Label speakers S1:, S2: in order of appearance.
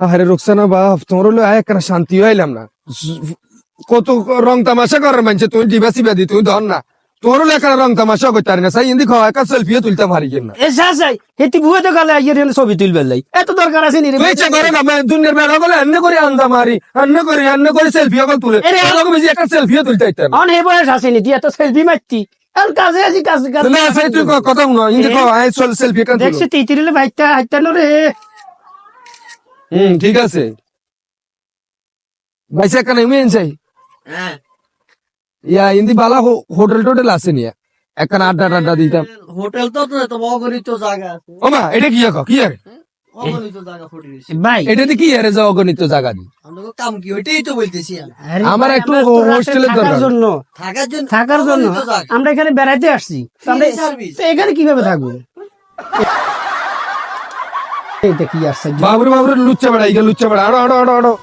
S1: আরে রোকসানা বাপ তোমার হলো একটা শান্তি হইলাম না কত রং তামাশা করার মানছে তুমি দিবা সিবা দি তুমি ধর না তোমার হলো একটা রং তামাশা করতে পারি না সাই ইন্দি খাওয়া একটা সেলফিও তুলতে পারি না
S2: এ সাই হেতি বুয়ে তো গালে আইয়ের এনে ছবি তুলবে লাই এত দরকার আছে নি রে
S1: তুই চেক করে না মানে দুনিয়ার বেড়া বলে এন্ন করে আন্দা মারি এন্ন করে সেলফিও কল তুলে এরকম বেশি একটা সেলফিও তুলতে চাইতে না
S2: অন হে বয়স আছে নি তুই এত সেলফি মারতি আর কাজে আছি কাজ
S1: না সাই তুই কথা শুনো ইন্দি খাওয়া আই চল সেলফি একটা তুলো
S2: দেখছি তিতিরিলে ভাইটা হাইতা রে
S1: ঠিক আছে ভাইসা একটা নেমে চাই
S2: হ্যাঁ
S1: ইয়া ইন্দি বালা হোটেল টোটেল আছে নিয়া একখানা আড্ডা দিতাম
S3: হোটেল তো তো অগণিত জায়গা আছে
S1: ওমা এটা কি কি আর
S3: অগণিত জায়গা ফুটে গেছে
S2: ভাই
S1: এটা কি আরে যে অগণিত জায়গা দি
S3: আমরা কাম কি ওইটাই তো বলতেছি আমি।
S2: আরে
S1: আমার
S2: ভাই,
S1: একটু
S2: আমরা তো রাতে
S1: হোস্টেলের
S2: থাকার
S1: দরকার।
S2: জন্য
S3: থাকার জন্য
S2: থাকার জন্য
S3: অগণিত জায়গা।
S2: আমরা এখানে বেড়াইতে আসছি তো আমরা
S3: Free service।
S2: তো এখানে কিভাবে থাকবো এটা কি আসছে
S1: বাবরে লুচ্চা বেড়া লুচ্চা বেড়া আড়ো